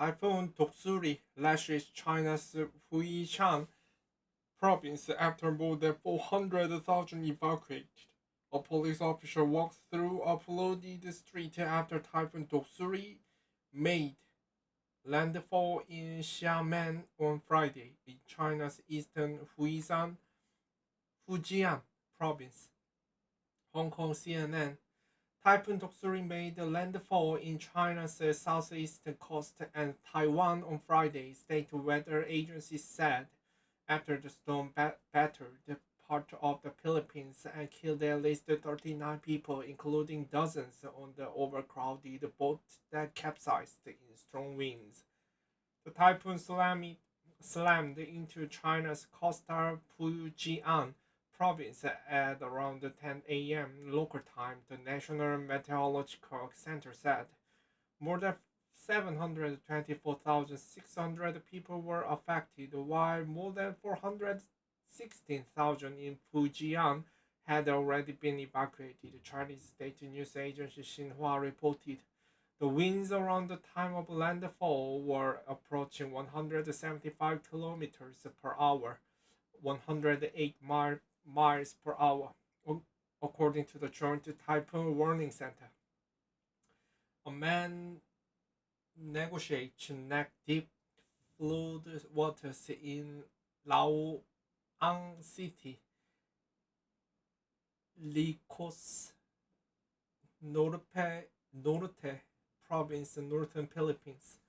Typhoon Doksuri lashes China's Fujian province after more than 400,000 evacuated. A police official walked through a flooded street after Typhoon Doksuri made landfall in Xiamen on Friday, in China's eastern Fujian province. Hong Kong CNN. Typhoon Doksuri made landfall in China's southeastern coast and Taiwan on Friday, state weather agencies said, after the storm battered part of the Philippines and killed at least 39 people, including dozens on the overcrowded boat that capsized in strong winds. The typhoon slammed into China's coastal Fujian province at around 10 a.m. local time, the National Meteorological Center said. More than 724,600 people were affected, while more than 416,000 in Fujian had already been evacuated, Chinese state news agency Xinhua reported. The winds around the time of landfall were approaching 175 kilometers per hour, 108 miles per hour, according to the Joint Typhoon Warning Center. A man negotiates neck-deep flood waters in Laoang City, Licos Norte province, northern Philippines.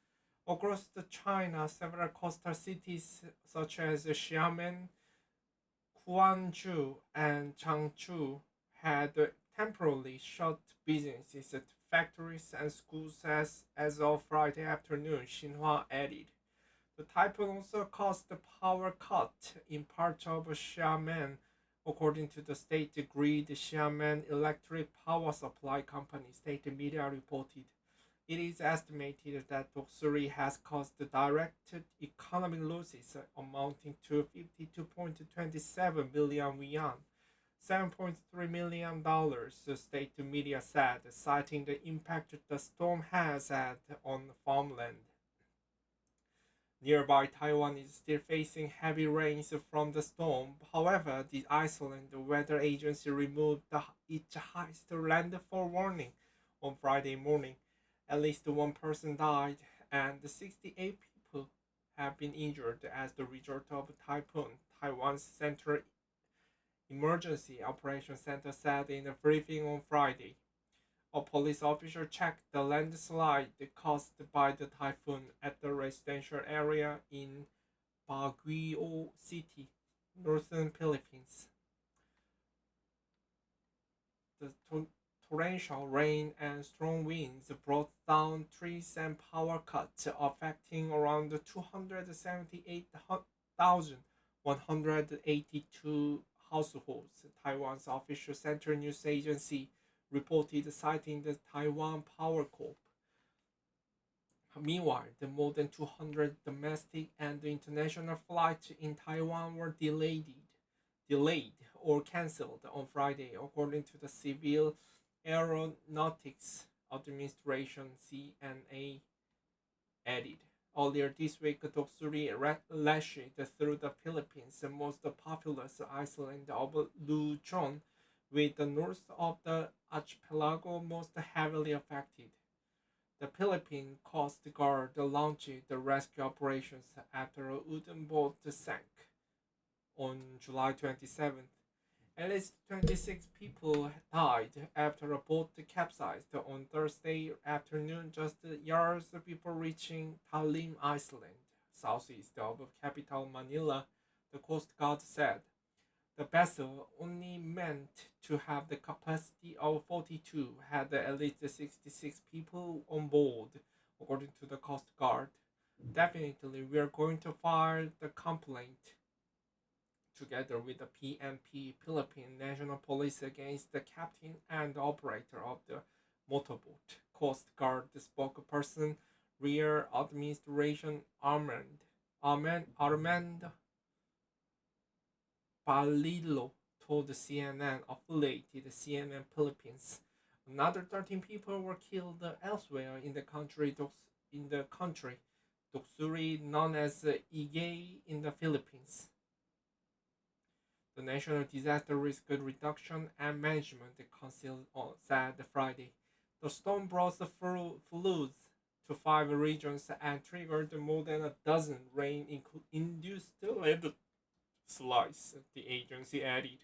Across China, several coastal cities such as Xiamen, Guangzhou, and Changzhou had temporarily shut businesses, factories, and schools as of Friday afternoon, Xinhua added. The typhoon also caused a power cut in parts of Xiamen, according to the state grid Xiamen Electric Power Supply Company, state media reported. It is estimated that Doksuri has caused direct economic losses amounting to 52.27 billion yuan, $7.3 million, the state media said, citing the impact the storm has had on farmland. Nearby Taiwan is still facing heavy rains from the storm. However, the Iceland weather agency removed its highest landfall warning on Friday morning. At least one person died and 68 people have been injured as the result of the typhoon, Taiwan's Central Emergency Operations Center said in a briefing on Friday. A police official checked the landslide caused by the typhoon at the residential area in Baguio City, northern Philippines. The torrential rain and strong winds brought down trees and power cuts, affecting around 278,182 households, Taiwan's official central news agency reported, citing the Taiwan Power Corp. Meanwhile, the more than 200 domestic and international flights in Taiwan were delayed or cancelled on Friday, according to the Civil Aeronautics Administration (CNA) added. Earlier this week, Doksuri lashed through the Philippines' most populous island of Luzon, with the north of the archipelago most heavily affected. The Philippine Coast Guard launched the rescue operations after a wooden boat sank on July 27th. At least 26 people died after a boat capsized on Thursday afternoon, just yards before reaching Caolán Island, southeast of capital Manila, the Coast Guard said. The vessel, only meant to have the capacity of 42, had at least 66 people on board, according to the Coast Guard. Definitely, we are going to file the complaint together with the PNP, Philippine National Police, against the captain and operator of the motorboat, Coast Guard spokesperson, Rear Administration Armand Palillo told the CNN affiliated CNN Philippines. Another 13 people were killed elsewhere in the country, Doksuri, known as Igay in the Philippines. The National Disaster Risk Reduction and Management Council said Friday the storm brought floods to 5 regions and triggered more than a dozen rain-induced landslides, the agency added.